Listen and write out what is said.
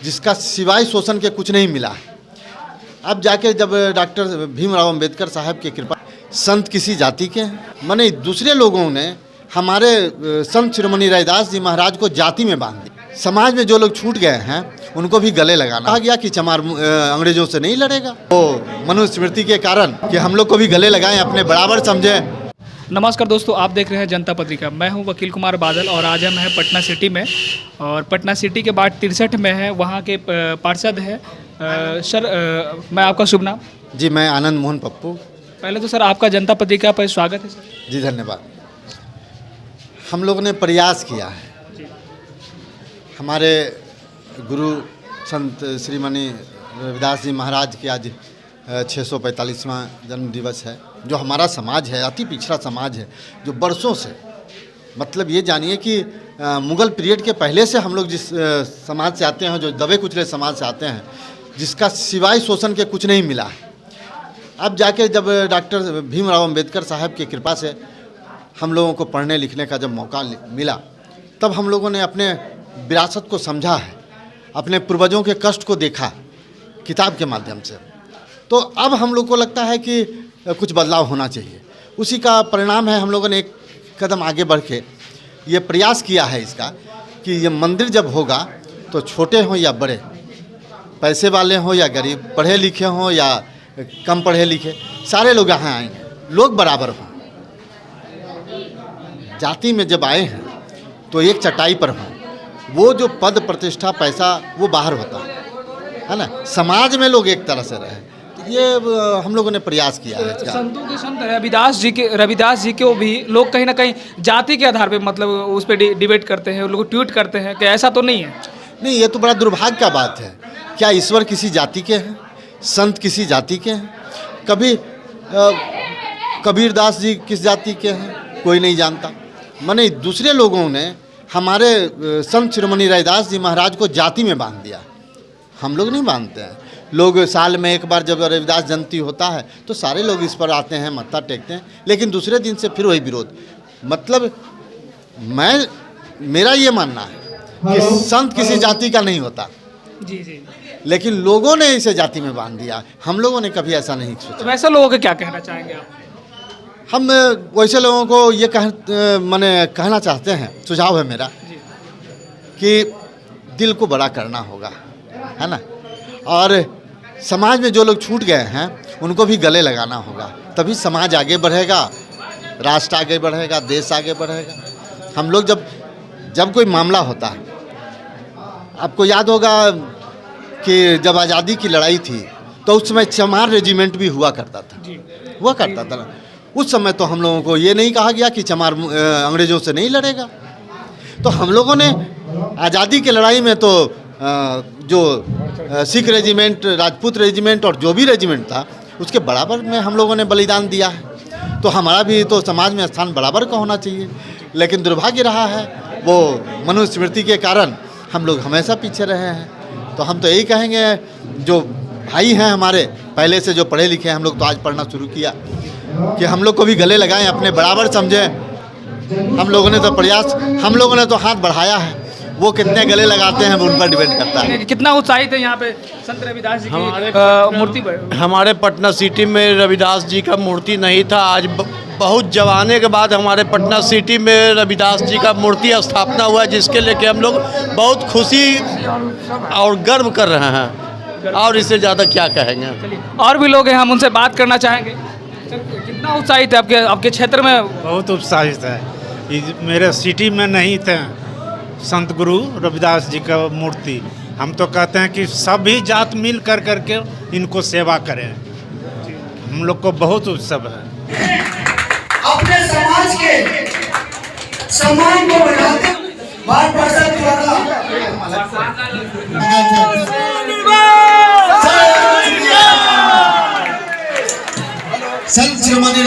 जिसका सिवाय शोषण के कुछ नहीं मिला। अब जाके जब डॉक्टर भीमराव अंबेडकर साहब की कृपा, संत किसी जाति के हैं, माने दूसरे लोगों ने हमारे संत शिरोमणि रविदास जी महाराज को जाति में बांध दिया। समाज में जो लोग छूट गए हैं उनको भी गले लगाना। कहा गया कि चमार अंग्रेजों से नहीं लड़ेगा, तो मनुस्मृति के कारण कि हम लोग को भी गले लगाएं, अपने बराबर समझें। नमस्कार दोस्तों, आप देख रहे हैं जनता पत्रिका। मैं हूं वकील कुमार बादल और आज हम हैं पटना सिटी में, और पटना सिटी के बाद 63 में है, वहां के पार्षद है सर। मैं आपका शुभ नाम? जी, मैं आनंद मोहन पप्पू। पहले तो सर आपका जनता पत्रिका पर स्वागत है सर। जी धन्यवाद। हम लोगों ने प्रयास किया है, हमारे गुरु संत श्रीमणि रविदास जी महाराज की आज 645वां जन्म दिवस है। जो हमारा समाज है, अति पिछड़ा समाज है, जो बरसों से, मतलब ये जानिए कि मुग़ल पीरियड के पहले से हम लोग जिस समाज से आते हैं, जो दबे कुचले समाज से आते हैं, जिसका सिवाय शोषण के कुछ नहीं मिला। अब जाके जब डॉक्टर भीमराव अंबेडकर साहब की कृपा से हम लोगों को पढ़ने लिखने का जब मौका मिला, तब हम लोगों ने अपने विरासत को समझा है, अपने पूर्वजों के कष्ट को देखा किताब के माध्यम से। तो अब हम लोग को लगता है कि कुछ बदलाव होना चाहिए। उसी का परिणाम है हम लोगों ने एक कदम आगे बढ़ के ये प्रयास किया है इसका कि ये मंदिर जब होगा तो छोटे हों या बड़े, पैसे वाले हों या गरीब, पढ़े लिखे हों या कम पढ़े लिखे, सारे लोग यहाँ आएंगे, लोग बराबर हों। जाति में जब आए हैं तो एक चटाई पर हों, वो जो पद प्रतिष्ठा पैसा वो बाहर होता है ना, समाज में लोग एक तरह से रहे। तो ये हम लोगों ने प्रयास किया है इसका। संतों के संत रविदास जी को भी लोग कहीं ना कहीं जाति के आधार पे मतलब उस पर डिबेट करते हैं, लोग ट्वीट करते हैं कि ऐसा तो नहीं है। नहीं, ये तो बड़ा दुर्भाग्य का बात है। क्या ईश्वर किसी जाति के हैं? संत किसी जाति के हैं? कभी कबीरदास जी किस जाति के हैं कोई नहीं जानता। माने दूसरे लोगों ने हमारे संत शिरोमणि रविदास जी महाराज को जाति में बांध दिया। हम लोग नहीं बांधते हैं। लोग साल में एक बार जब रविदास जयंती होता है तो सारे लोग इस पर आते हैं, मत्था टेकते हैं, लेकिन दूसरे दिन से फिर वही विरोध। मतलब मेरा ये मानना है कि संत किसी जाति का नहीं होता। जी, लेकिन लोगों ने इसे जाति में बांध दिया। हम लोगों ने कभी ऐसा नहीं सोचा। तो वैसे लोगों को क्या कहना चाहेंगे आप? हम वैसे लोगों को ये कहना चाहते हैं, सुझाव है मेरा कि दिल को बड़ा करना होगा, है ना, और समाज में जो लोग छूट गए हैं उनको भी गले लगाना होगा। तभी समाज आगे बढ़ेगा, राष्ट्र आगे बढ़ेगा, देश आगे बढ़ेगा। हम लोग जब कोई मामला होता है, आपको याद होगा कि जब आज़ादी की लड़ाई थी तो उस समय चमार रेजिमेंट भी हुआ करता था ना। उस समय तो हम लोगों को ये नहीं कहा गया कि चमार अंग्रेज़ों से नहीं लड़ेगा। तो हम लोगों ने आज़ादी की लड़ाई में तो जो सिख रेजिमेंट, राजपूत रेजिमेंट और जो भी रेजिमेंट था उसके बराबर में हम लोगों ने बलिदान दिया है। तो हमारा भी तो समाज में स्थान बराबर का होना चाहिए। लेकिन दुर्भाग्य रहा है, वो मनुस्मृति के कारण हम लोग हमेशा पीछे रहे हैं। तो हम तो यही कहेंगे, जो भाई हैं हमारे पहले से जो पढ़े लिखे हैं, हम लोग तो आज पढ़ना शुरू किया, कि हम लोग को भी गले लगाएं, अपने बराबर समझें। हम लोगों ने तो हाथ बढ़ाया है, वो कितने गले लगाते हैं वो उन पर डिपेंड करता है। कितना उत्साहित है यहाँ पे संत रविदास जी की मूर्ति पर? हमारे पटना सिटी में रविदास जी का मूर्ति नहीं था। आज बहुत जमाने के बाद हमारे पटना सिटी में रविदास जी का मूर्ति स्थापना हुआ, जिसके लेके हम लोग बहुत खुशी और गर्व कर रहे हैं। और इससे ज़्यादा क्या कहेंगे। और भी लोग हैं, हम उनसे बात करना चाहेंगे। कितना उत्साहित है आपके क्षेत्र में? बहुत उत्साहित है। मेरे सिटी में नहीं थे संत गुरु रविदास जी का मूर्ति। हम तो कहते हैं कि सभी जात मिल करके इनको सेवा करें। हम लोग को बहुत उत्सव है। अपने समाज के सम्मान को बढ़ाते भारत पार्षद द्वारा संत शिरोमणि